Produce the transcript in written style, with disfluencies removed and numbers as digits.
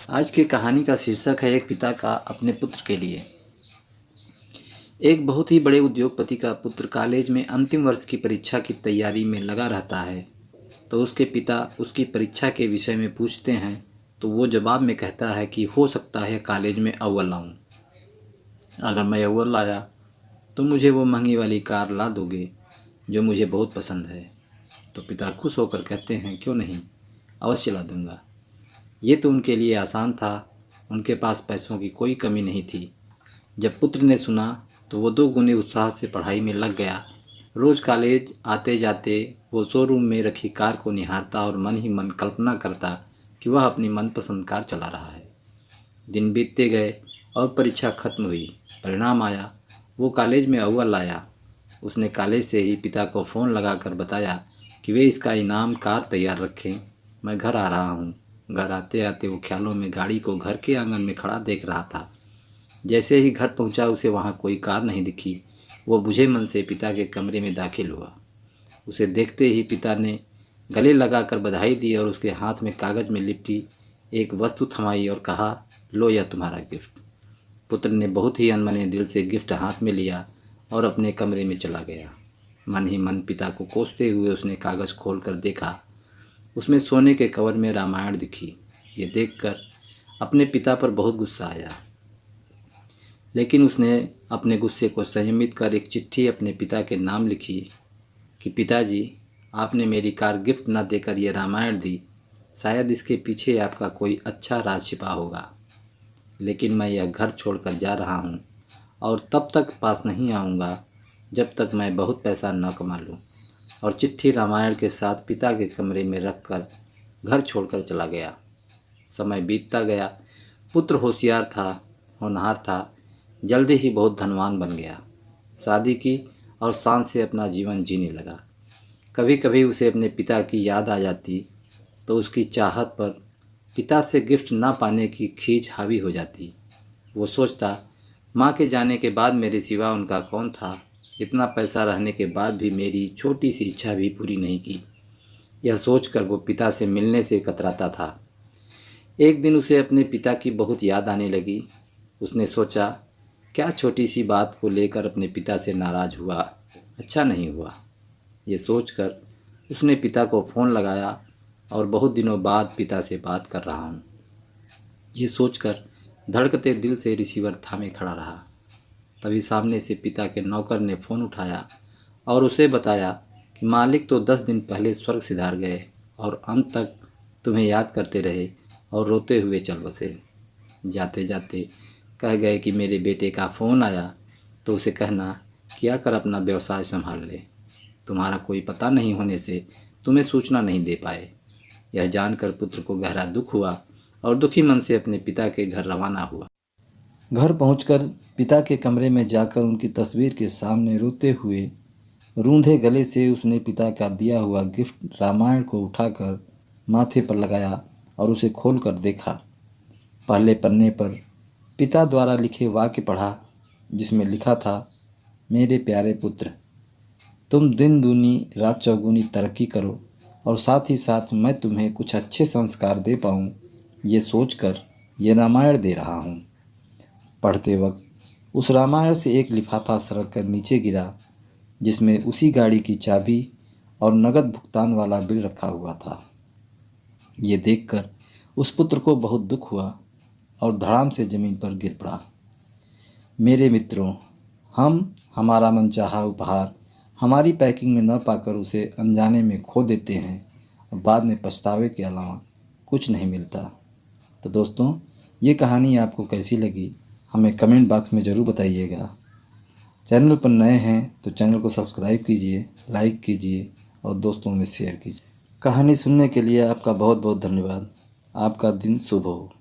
आज की कहानी का शीर्षक है एक पिता का अपने पुत्र के लिए। एक बहुत ही बड़े उद्योगपति का पुत्र कॉलेज में अंतिम वर्ष की परीक्षा की तैयारी में लगा रहता है। तो उसके पिता उसकी परीक्षा के विषय में पूछते हैं तो वो जवाब में कहता है कि हो सकता है कॉलेज में अव्वल लाऊं। अगर मैं अव्वल लाया तो मुझे वो महंगी वाली कार ला दोगे जो मुझे बहुत पसंद है। तो पिता खुश होकर कहते हैं क्यों नहीं, अवश्य ला दूंगा। ये तो उनके लिए आसान था, उनके पास पैसों की कोई कमी नहीं थी। जब पुत्र ने सुना तो वो दो गुने उत्साह से पढ़ाई में लग गया। रोज़ कॉलेज आते जाते वो शोरूम में रखी कार को निहारता और मन ही मन कल्पना करता कि वह अपनी मनपसंद कार चला रहा है। दिन बीतते गए और परीक्षा खत्म हुई। परिणाम आया, वो कॉलेज में अव्वल आया। उसने कॉलेज से ही पिता को फ़ोन लगाकर बताया कि वे इसका इनाम कार तैयार रखें, मैं घर आ रहा हूँ। घर आते आते वो ख्यालों में गाड़ी को घर के आंगन में खड़ा देख रहा था। जैसे ही घर पहुंचा उसे वहां कोई कार नहीं दिखी। वो बुझे मन से पिता के कमरे में दाखिल हुआ। उसे देखते ही पिता ने गले लगाकर बधाई दी और उसके हाथ में कागज़ में लिपटी एक वस्तु थमाई और कहा, लो यह तुम्हारा गिफ्ट। पुत्र ने बहुत ही अनमने दिल से गिफ्ट हाथ में लिया और अपने कमरे में चला गया। मन ही मन पिता को कोसते हुए उसने कागज़ खोल कर देखा। उसमें सोने के कवर में रामायण दिखी। ये देखकर अपने पिता पर बहुत गुस्सा आया, लेकिन उसने अपने गुस्से को संयमित कर एक चिट्ठी अपने पिता के नाम लिखी कि पिताजी, आपने मेरी कार गिफ्ट न देकर ये रामायण दी। शायद इसके पीछे आपका कोई अच्छा राज छिपा होगा, लेकिन मैं यह घर छोड़कर जा रहा हूँ और तब तक पास नहीं आऊँगा जब तक मैं बहुत पैसा न कमा लूँ। और चिट्ठी रामायण के साथ पिता के कमरे में रखकर घर छोड़कर चला गया। समय बीतता गया। पुत्र होशियार था, होनहार था, जल्दी ही बहुत धनवान बन गया। शादी की और शान से अपना जीवन जीने लगा। कभी कभी उसे अपने पिता की याद आ जाती तो उसकी चाहत पर पिता से गिफ्ट ना पाने की खींच हावी हो जाती। वो सोचता, माँ के जाने के बाद मेरे सिवा उनका कौन था। इतना पैसा रहने के बाद भी मेरी छोटी सी इच्छा भी पूरी नहीं की। यह सोचकर वो पिता से मिलने से कतराता था। एक दिन उसे अपने पिता की बहुत याद आने लगी। उसने सोचा, क्या छोटी सी बात को लेकर अपने पिता से नाराज़ हुआ, अच्छा नहीं हुआ। ये सोचकर उसने पिता को फ़ोन लगाया और बहुत दिनों बाद पिता से बात कर रहा हूँ, ये सोचकर धड़कते दिल से रिसीवर थामे खड़ा रहा। तभी सामने से पिता के नौकर ने फ़ोन उठाया और उसे बताया कि मालिक तो 10 दिन पहले स्वर्ग सिधार गए और अंत तक तुम्हें याद करते रहे और रोते हुए चल बसे। जाते जाते कह गए कि मेरे बेटे का फ़ोन आया तो उसे कहना कि आकर अपना व्यवसाय संभाल ले। तुम्हारा कोई पता नहीं होने से तुम्हें सूचना नहीं दे पाए। यह जानकर पुत्र को गहरा दुख हुआ और दुखी मन से अपने पिता के घर रवाना हुआ। घर पहुंचकर पिता के कमरे में जाकर उनकी तस्वीर के सामने रोते हुए रूंधे गले से उसने पिता का दिया हुआ गिफ्ट रामायण को उठाकर माथे पर लगाया और उसे खोलकर देखा। पहले पन्ने पर पिता द्वारा लिखे वाक्य पढ़ा, जिसमें लिखा था, मेरे प्यारे पुत्र, तुम दिन दूनी रात चौगुनी तरक्की करो और साथ ही साथ मैं तुम्हें कुछ अच्छे संस्कार दे पाऊँ, ये सोचकर ये रामायण दे रहा हूँ। पढ़ते वक्त उस रामायण से एक लिफाफा सरक कर नीचे गिरा, जिसमें उसी गाड़ी की चाबी और नगद भुगतान वाला बिल रखा हुआ था। ये देखकर उस पुत्र को बहुत दुख हुआ और धड़ाम से ज़मीन पर गिर पड़ा। मेरे मित्रों, हम हमारा मनचाहा उपहार हमारी पैकिंग में न पाकर उसे अनजाने में खो देते हैं और बाद में पछतावे के अलावा कुछ नहीं मिलता। तो दोस्तों, ये कहानी आपको कैसी लगी हमें कमेंट बॉक्स में ज़रूर बताइएगा। चैनल पर नए हैं तो चैनल को सब्सक्राइब कीजिए, लाइक कीजिए और दोस्तों में शेयर कीजिए। कहानी सुनने के लिए आपका बहुत बहुत धन्यवाद। आपका दिन शुभ हो।